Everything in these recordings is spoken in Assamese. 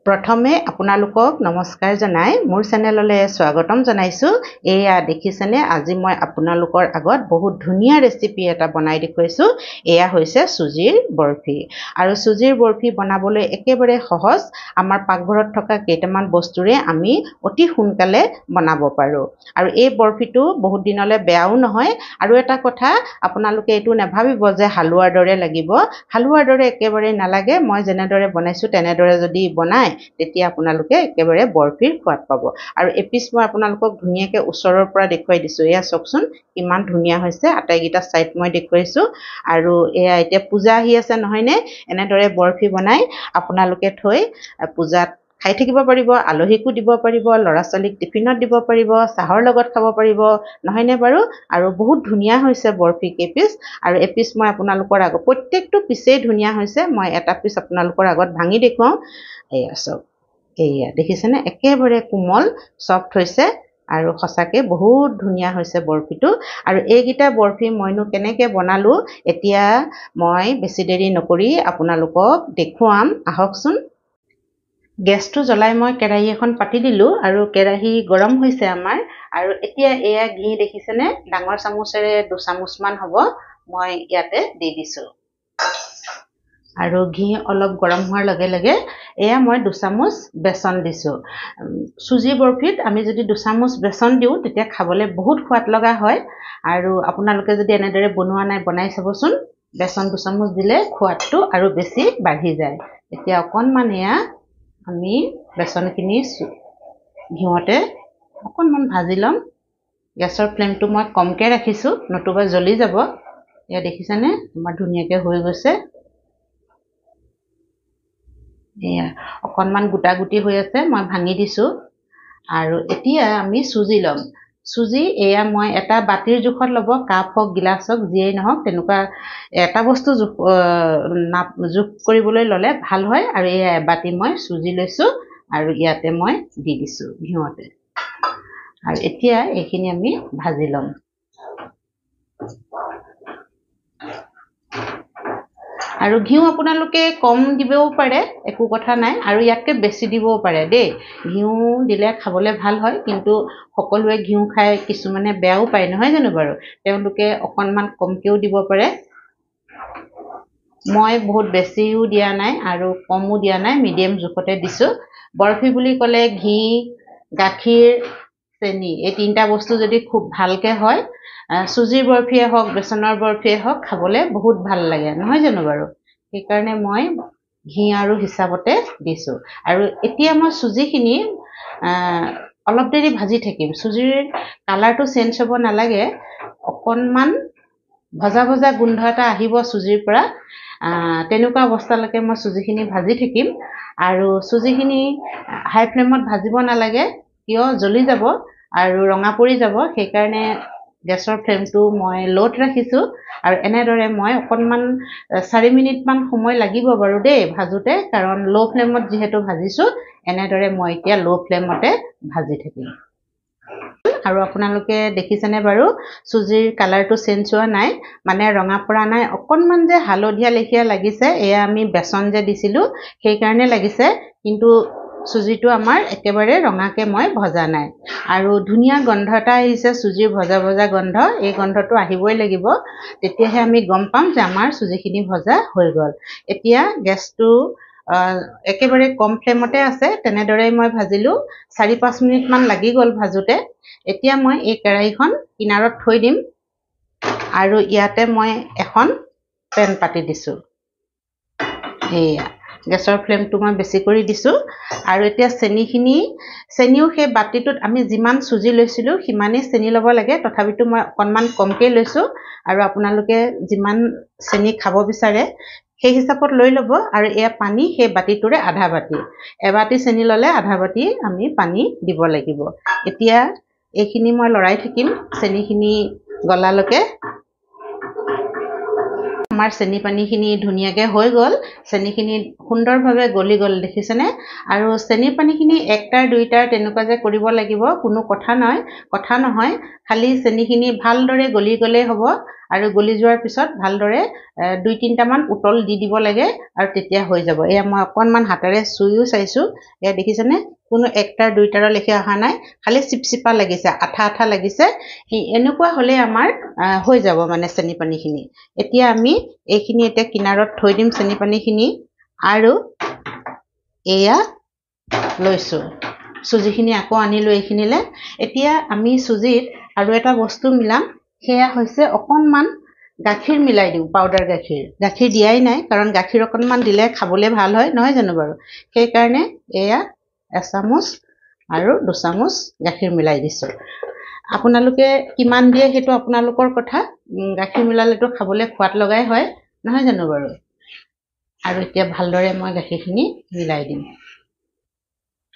প্ৰথমে আপোনালোকক নমস্কাৰ জনাই মোৰ চেনেললৈ স্বাগতম জনাইছো। এয়া দেখিছেনে, আজি মই আপোনালোকৰ আগত বহুত ধুনীয়া ৰেচিপি এটা বনাই দেখুৱাইছো। এয়া হৈছে চুজিৰ বৰফি। আৰু চুজিৰ বৰফি বনাবলৈ একেবাৰে সহজ। আমাৰ পাকঘৰত থকা কেইটামান বস্তুৰে আমি অতি সোনকালে বনাব পাৰো। আৰু এই বৰফিটো বহুত দিনলৈ বেয়াও নহয়। আৰু এটা কথা, আপোনালোকে এইটো নাভাবিব যে হালুৱাৰ দৰে লাগিব। হালুৱাৰ দৰে একেবাৰে নালাগে। মই যেনেদৰে বনাইছো তেনেদৰে যদি বনায় তেতিয়া আপোনালোকে একেবাৰে বৰফিৰ সোৱাদ পাব। আৰু এপিচ মই আপোনালোকক ধুনীয়াকৈ ওচৰৰ পৰা দেখুৱাই দিছোঁ। এয়া চাওকচোন কিমান ধুনীয়া হৈছে। আটাইকেইটা ছাইড মই দেখুৱাইছোঁ। আৰু এয়া এতিয়া পূজা আহি আছে নহয়নে? এনেদৰে বৰফি বনাই আপোনালোকে থৈ পূজাত খাই থাকিব পাৰিব, আলহীকো দিব পাৰিব, ল'ৰা ছোৱালীক টিফিনত দিব পাৰিব, চাহৰ লগত খাব পাৰিব, নহয়নে বাৰু? আৰু বহুত ধুনীয়া হৈছে বৰফি কেইপিচ। আৰু এপিচ মই আপোনালোকৰ আগত, প্ৰত্যেকটো পিছেই ধুনীয়া হৈছে। মই এটা পিচ আপোনালোকৰ আগত ভাঙি দেখুৱাওঁ। এয়া চাওক, এয়া দেখিছেনে, একেবাৰে কোমল চফ্ট হৈছে। আৰু সঁচাকৈ বহুত ধুনীয়া হৈছে বৰফিটো। আৰু এইকেইটা বৰফি মইনো কেনেকৈ বনালোঁ, এতিয়া মই বেছি দেৰি নকৰি আপোনালোকক দেখুৱাম। আহকচোন। গেছটো জ্বলাই মই কেৰাহী এখন পাতি দিলোঁ। আৰু কেৰাহী গৰম হৈছে আমাৰ। আৰু এতিয়া এয়া ঘি দেখিছেনে, ডাঙৰ চামুচেৰে 2 চামুচমান হ'ব মই ইয়াতে দি দিছোঁ। আৰু ঘি অলপ গৰম হোৱাৰ লগে লগে এয়া মই 2 চামুচ বেচন দিছোঁ। চুজি বৰফিত আমি যদি 2 চামুচ বেচন দিওঁ তেতিয়া খাবলৈ বহুত সোৱাদ লগা হয়। আৰু আপোনালোকে যদি এনেদৰে বনোৱা নাই, বনাই চাবচোন। বেচন 2 চামুচ দিলে সোৱাদটো আৰু বেছি বাঢ়ি যায়। এতিয়া অকণমান এয়া আমি বেচনখিনি ঘিউতে অকণমান ভাজি ল'ম। গেছৰ ফ্লেমটো মই কমকৈ ৰাখিছোঁ, নতুবা জ্বলি যাব। এয়া দেখিছেনে, আমাৰ ধুনীয়াকৈ হৈ গৈছে। এয়া অকণমান গোটা গুটি হৈ আছে, মই ভাঙি দিছোঁ। আৰু এতিয়া আমি চুজি ল'ম। চুজি এয়া মই এটা বাতিৰ জোখত ল'ব, কাপ হওক, গিলাচ হওক, যিয়েই নহওক, তেনেকুৱা এটা বস্তু জোখ কৰিবলৈ ল'লে ভাল হয়। আৰু এয়া এবাতি মই চুজি লৈছোঁ আৰু ইয়াতে মই দি দিছোঁ ঘিউতে। আৰু এতিয়া এইখিনি আমি ভাজি ল'ম। আৰু ঘিউ আপোনালোকে কম দিবও পাৰে, একো কথা নাই। আৰু ইয়াতকৈ বেছি দিবও পাৰে দেই। ঘিউ দিলে খাবলৈ ভাল হয়, কিন্তু সকলোৱে ঘিউ খাই কিছুমানে বেয়াও পায়, নহয় জানো বাৰু? তেওঁলোকে অকণমান কমকৈও দিব পাৰে। মই বহুত বেছিও দিয়া নাই আৰু কমো দিয়া নাই, মিডিয়াম জোখতে দিছোঁ। বৰফি বুলি ক'লে ঘি, গাখীৰ, চেনি, এই 3টা বস্তু যদি খুব ভালকৈ হয়, চুজিৰ বৰফিয়ে হওক, বেচনৰ বৰফিয়ে হওক, খাবলৈ বহুত ভাল লাগে, নহয় জানো বাৰু? সেইকাৰণে মই ঘি আৰু হিচাপতে দিছোঁ। আৰু এতিয়া মই চুজিখিনি অলপ দেৰি ভাজি থাকিম। চুজিৰ কালাৰটো চেঞ্জ হ'ব নালাগে, অকণমান ভজা ভজা গোন্ধ এটা আহিব চুজিৰ পৰা। তেনেকুৱা অৱস্থালৈকে মই চুজিখিনি ভাজি থাকিম। আৰু চুজিখিনি হাই ফ্লেমত ভাজিব নালাগে, কিয় জ্বলি যাব আৰু ৰঙা পৰি যাব। সেইকাৰণে গেছৰ ফ্লেমটো মই ল'ত ৰাখিছোঁ। আৰু এনেদৰে মই অকণমান 4 মিনিটমান সময় লাগিব বাৰু দেই ভাজোঁতে, কাৰণ ল' ফ্লেমত যিহেতু ভাজিছোঁ। এনেদৰে মই এতিয়া ল' ফ্লেমতে ভাজি থাকিম। আৰু আপোনালোকে দেখিছেনে বাৰু, চুজিৰ কালাৰটো চেঞ্জ হোৱা নাই, মানে ৰঙা পৰা নাই, অকণমান যে হালধীয়া লেখীয়া লাগিছে। এয়া আমি বেচন যে দিছিলোঁ সেইকাৰণে লাগিছে, কিন্তু চুজিটো আমাৰ একেবাৰে ৰঙাকৈ মই ভজা নাই। আৰু ধুনীয়া গন্ধ এটা আহিছে, চুজিৰ ভজা ভজা গন্ধ। এই গন্ধটো আহিবই লাগিব, তেতিয়াহে আমি গম পাম যে আমাৰ চুজিখিনি ভজা হৈ গ'ল। এতিয়া গেছটো একেবাৰে কম ফ্লেমতে আছে। তেনেদৰেই মই ভাজিলোঁ। 4-5 মিনিটমান লাগি গ'ল ভাজোঁতে। এতিয়া মই এই কেৰাহীখন কিনাৰত থৈ দিম। আৰু ইয়াতে মই এখন পেন পাতি দিছোঁ। এয়া গেছৰ ফ্লেমটো মই বেছি কৰি দিছোঁ। আৰু এতিয়া চেনিও সেই বাতিটোত আমি যিমান চুজি লৈছিলোঁ সিমানেই চেনি ল'ব লাগে, তথাপিতো মই অকণমান কমকৈ লৈছোঁ। আৰু আপোনালোকে যিমান চেনি খাব বিচাৰে সেই হিচাপত লৈ ল'ব। আৰু এয়া পানী সেই বাতিটোৰে আধা বাতি, এবাতি চেনি ল'লে আধা বাতি আমি পানী দিব লাগিব। এতিয়া এইখিনি মই লৰাই থাকিম চেনিখিনি গলালৈকে। আমাৰ চেনি পানীখিনি ধুনীয়াকৈ হৈ গ'ল। চেনিখিনি সুন্দৰভাৱে গলি গ'ল, দেখিছেনে? আৰু চেনি পানীখিনি 1টাৰ 2টাৰ তেনেকুৱা যে কৰিব লাগিব কোনো কথা নহয়। খালি চেনিখিনি ভালদৰে গলি গ'লেই হ'ব। আৰু গলি যোৱাৰ পিছত ভালদৰে 2-3টা মান উতল দি দিব লাগে আৰু তেতিয়া হৈ যাব এয়া মই অকনমান হাতেৰে চুইও চাইছো এয়া দেখিছেনে কোনো একটাৰ দুইটাৰ লেখি অহা নাই খালি চিপচিপা লাগিছে আঠা আঠা লাগিছে এনেকুৱা হলে আমাৰ হৈ যাব মানে চেনি পানীখিনি এতিয়া আমি এইখিনি এতিয়া কিনাৰত থৈ দিম চেনি পানীখিনি আৰু এয়া লৈছো সুজিখিনি আকৌ আনিলো এইখিনিলে এতিয়া আমি সুজিত আৰু এটা বস্তু মিলাম সেয়া হৈছে অকনমান গাখীৰ মিলাই দিও পাউডাৰ গাখীৰ দিয়াই নাই কাৰণ গাখীৰ অকনমান দিলে খাবলে ভাল হয় নহয় জানো বাৰু সেই কাৰণে এয়া এচামুচ আৰু 2 চামুচ গাখীৰ মিলাই দিছো আপোনালোকে কিমান দিয়ে হেতু আপোনালোকৰ কথা গাখীৰ মিলালেটো খাবলে খোৱাত লগাই হয় নহয় জানো বাৰু আৰু এতিয়া ভালদৰে মই গাখীৰখিনি মিলাই দিম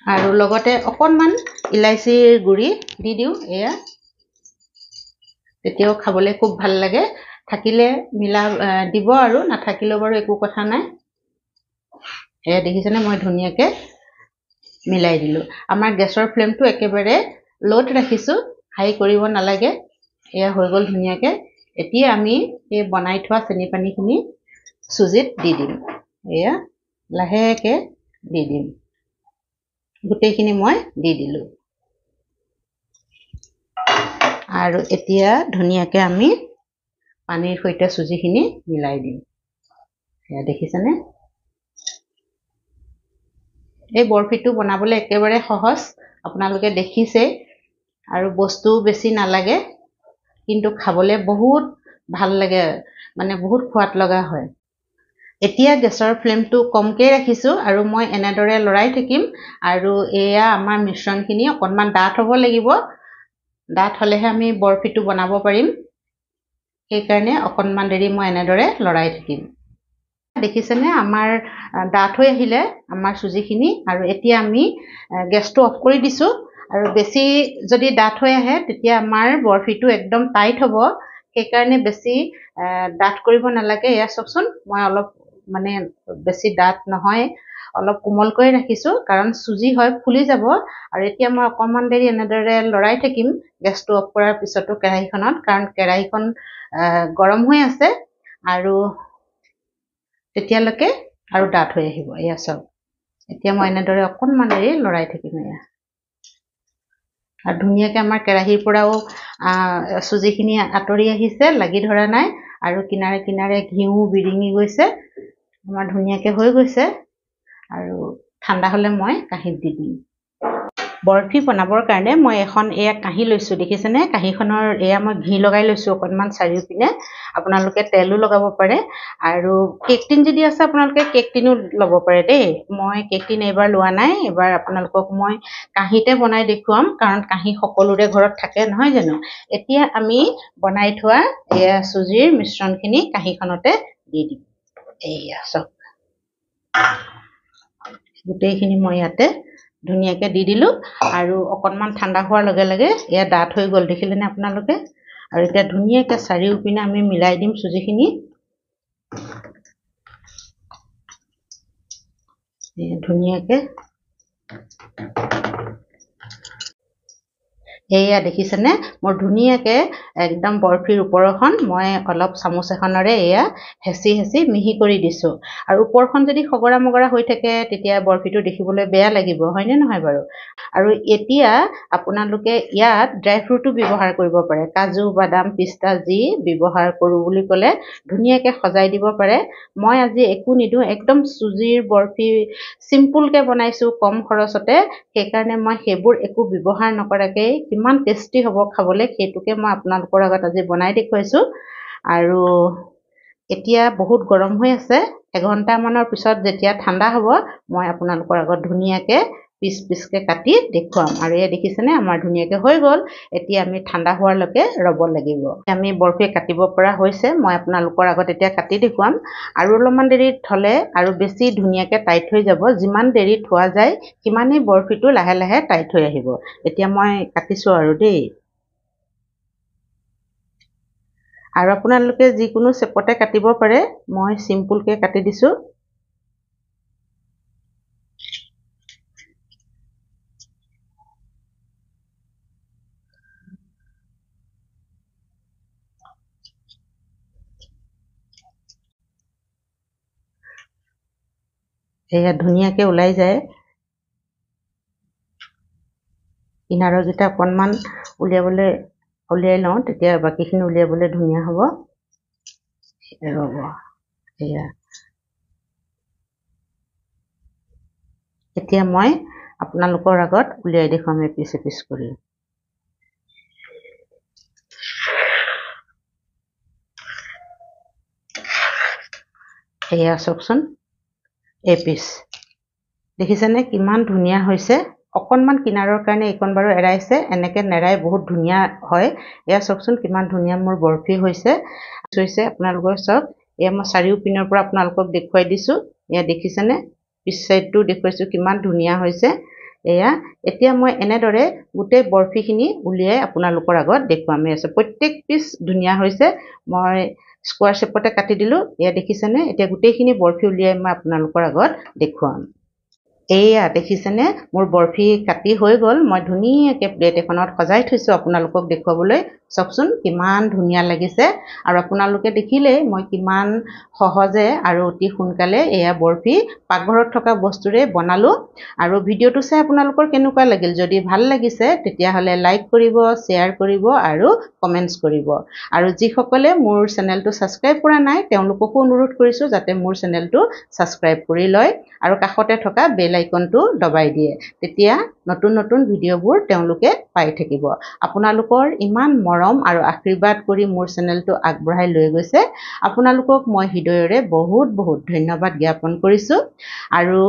আৰু লগতে অকনমান ইলাইচিৰ গুৰি দি দিও এয়া তেতিয়াও খাবলে খুব ভাল লাগে থাকিলে মিলা দিব আৰু নাথাকিলেও বাৰু একো কথা নাই এয়া দেখিছেনে মই ধুনিয়াকে মিলাই দিলো আমাৰ গেছৰ ফ্লেমটো একেবাৰে লোত ৰাখিছো হাই কৰিব নালাগে এয়া হৈ গল ধুনিয়াকে এতিয়া আমি এই বনাই থোৱা চেনি পানীখিনি সুজিত দি দিম এয়া লাহেকে দি দিম গোটেইখিনি মই দি দিলো আৰু এতিয়া ধুনিয়াকে আমি পানীৰ সৈতে সুজিখিনি মিলাই দিম এয়া দেখিছেনে এই বৰফিটো বনাবলে একেবাৰে সহজ আপোনালোকে দেখিছে আৰু বস্তু বেছি নালাগে কিন্তু খাবলে বহুত ভাল লাগে মানে বহুত সোৱাদ লগা হয় এতিয়া গেছৰ ফ্লেমটো কমকে ৰাখিছো আৰু মই এনেদৰে লৰাই থাকিম আৰু এয়া আমাৰ মিশ্ৰণখিনি অকনমান ডাঠ হ'ব লাগিব ডাঠ হলেহে আমি বৰফিটো বনাব পাৰিম সেই কাৰণে অকনমান দেৰি মই এনেদৰে লৰাই থাকিম দেখিছেনে আমাৰ ডাঠ হৈ আহিলে আমাৰ সুজিখিনি আৰু এতিয়া আমি গেছটো অফ কৰি দিছো আৰু বেছি যদি ডাঠ হৈ আহে তেতিয়া আমাৰ বৰফিটো একদম টাইট হ'ব সেই কাৰণে বেছি ডাঠ কৰিব নালাগে এয়া চকচোন মই অলপ মানে বেছি ডাঠ নহয় অলপ কোমলকৈ ৰাখিছো কাৰণ সুজি হয় ফুলি যাব আৰু এতিয়া মই অকনমান দেৰি এনেদৰে লৰাই থাকিম গেছটো অফ কৰাৰ পিছতো কেৰাহীখনত কাৰণ কেৰাহীখন গৰম হৈ আছে আৰু তেতিয়ালৈকে আৰু ডাঠ হৈ আহিব এয়া সব এতিয়া মই এনেদৰে অকনমান দেৰি লৰাই থাকিম এয়া আৰু ধুনিয়াকে আমাৰ কেৰাহীৰ পৰাও সুজিখিনি আতৰি আহিছে লাগি ধৰা নাই আৰু কিনাৰে কিনাৰে ঘিউ বিৰিঙি গৈছে আমাৰ ধুনিয়াকে হৈ গৈছে আৰু ঠাণ্ডা হলে মই কাঁহীত দি দিম বৰফি বনাবৰ কাৰণে মই এখন এয়া কাঁহী লৈছো দেখিছেনে কাঁহীখনৰ এয়া মই ঘি লগাই লৈছো অকনমান চাৰিওপিনে আপোনালোকে তেলো লগাব পাৰে আৰু কেক টিন যদি আছে আপোনালোকে কেক টিনো লব পাৰে দেই মই কেক টিন এবাৰ লোৱা নাই এবাৰ আপোনালোকক মই কাঁহীতে বনাই দেখুৱাম কাৰণ কাঁহী সকলোৰে ঘৰত থাকে নহয় জানো এতিয়া আমি বনাই থোৱা এয়া সুজিৰ মিশ্ৰণখিনি কাঁহীখনতে দি দিম এয়া সব গোটেইখিনি মই ইয়াতে ধুনিয়াকে দি দিলো আৰু অকনমান ঠাণ্ডা হোৱাৰ লগে লগে এয়া ডাঠ হৈ গল দেখিলেনে আপোনালোকে আৰু এতিয়া ধুনিয়াকে চাৰিওপিনে আমি মিলাই দিম সুজিখিনি ধুনিয়াকে এয়া দেখিছেনে মোৰ ধুনিয়াকে একদম বৰফিৰ ওপৰখন মই অলপ চামুচ এখনৰে এয়া হেচি হেচি মিহি কৰি দিছো আৰু ওপৰখন যদি খগৰা মগৰা হৈ থাকে তেতিয়া বৰফিটো দেখিবলৈ বেয়া লাগিব হয়নে নহয় বাৰু আৰু এতিয়া আপোনালোকে ইয়াত ড্ৰাই ফ্ৰুটো ব্যৱহাৰ কৰিব পাৰে কাজু বাদাম পিস্তা যি ব্যৱহাৰ কৰো বুলি ক'লে ধুনিয়াকে সজাই দিব পাৰে মই আজি একো নিদো একদম সুজিৰ বৰফি সিম্পলকে বনাইছো কম খৰচতে সেই কাৰণে মই সেইবোৰ একো ব্যৱহাৰ নকৰাকে কিমান টেষ্টি হ'ব খাবলে সেইটোকে মই আপোনালোকৰ আগত আজি বনাই দেখুৱাইছো আৰু এতিয়া বহুত গৰম হৈ আছে এঘণ্টা মানৰ পিছত যেতিয়া ঠাণ্ডা হ'ব মই আপোনালোকৰ আগত ধুনিয়াকে পিচ পিচকে কাটি দেখুৱাম আৰু এই দেখিছেনে আমাৰ ধুনিয়াকে হৈ গল এতিয়া আমি ঠাণ্ডা হোৱালৈকে ৰব লাগিব আমি বৰফি কাটিব পৰা হৈছে মই আপোনালোকৰ আগত এতিয়া কাটি দেখুৱাম আৰু অলপমান দেৰি থলে আৰু বেছি ধুনিয়াকে টাইট হৈ যাব যিমান দেৰি থোৱা যায় সিমানেই বৰফিটো লাহে লাহে টাইট হৈ আহিব এতিয়া মই কাটিছো আৰু দেই আৰু আপোনালোকে যিকোনো চেপতে কাটিব পাৰে মই সিম্পলকে কাটি দিছো এয়া ধুনীয়াকৈ ওলাই যায়। কিনাৰৰকেইটা অকণমান উলিয়াই লওঁ, তেতিয়া বাকীখিনি উলিয়াবলৈ ধুনীয়া হ'ব। ৰ'ব, এয়া এতিয়া মই আপোনালোকৰ আগত উলিয়াই দেখুৱাম এপিচ এপিচ কৰি। এয়া চাওকচোন, এপিচ দেখিছেনে কিমান ধুনীয়া হৈছে। অকণমান কিনাৰৰ কাৰণে এইকণ বাৰু এৰাইছে, এনেকৈ নেৰাই বহুত ধুনীয়া হয়। এয়া চাওকচোন কিমান ধুনীয়া মোৰ বৰফি হৈছে। আপোনালোকৰ চাওক, এয়া মই চাৰিও পিনৰ পৰা আপোনালোকক দেখুৱাই দিছোঁ। এয়া দেখিছেনে, পিছ চাইডটো দেখুৱাইছোঁ কিমান ধুনীয়া হৈছে। এয়া এতিয়া মই এনেদৰে গোটেই বৰফিখিনি উলিয়াই আপোনালোকৰ আগত দেখুৱাম। প্ৰত্যেক পিচ ধুনীয়া হৈছে। মই স্কোৱাৰ শ্বেপতে কাটি দিলোঁ। এয়া দেখিছেনে, এতিয়া গোটেইখিনি বৰফি উলিয়াই মই আপোনালোকৰ আগত দেখুৱাম। এয়া দেখিছেনে, মোৰ বৰফি কাটি হৈ গ'ল। মই ধুনীয়াকৈ প্লেট এখনত সজাই থৈছোঁ আপোনালোকক দেখুৱাবলৈ। চাওকচোন কিমান ধুনীয়া লাগিছে। আৰু আপোনালোকে দেখিলেই মই কিমান সহজে আৰু অতি সোনকালে এয়া বৰফি পাকঘৰত থকা বস্তুৰে বনালোঁ। আৰু ভিডিঅ'টো চাই আপোনালোকৰ কেনেকুৱা লাগিল? যদি ভাল লাগিছে তেতিয়াহ'লে লাইক কৰিব, শ্বেয়াৰ কৰিব আৰু কমেণ্টছ কৰিব। আৰু যিসকলে মোৰ চেনেলটো ছাবস্ক্ৰাইব কৰা নাই তেওঁলোককো অনুৰোধ কৰিছোঁ যাতে মোৰ চেনেলটো ছাবস্ক্ৰাইব কৰি লয় আৰু কাষতে থকা বেল আইকনটো দবাই দিয়ে। তেতিয়া নতুন নতুন ভিডিঅ'বোৰ তেওঁলোকে পাই থাকিব। আপোনালোকৰ ইমান মৰম আৰু আশীৰ্বাদ কৰি মোৰ চেনেলটো আগবঢ়াই লৈ গৈছে। আপোনালোকক মই হৃদয়ৰে বহুত বহুত ধন্যবাদ জ্ঞাপন কৰিছোঁ। আৰু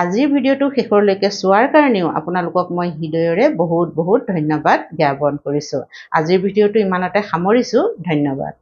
আজিৰ ভিডিঅ'টো শেষলৈকে চোৱাৰ কাৰণেও আপোনালোকক মই হৃদয়ৰে বহুত বহুত ধন্যবাদ জ্ঞাপন কৰিছোঁ। আজিৰ ভিডিঅ'টো ইমানতে সামৰিছোঁ। ধন্যবাদ।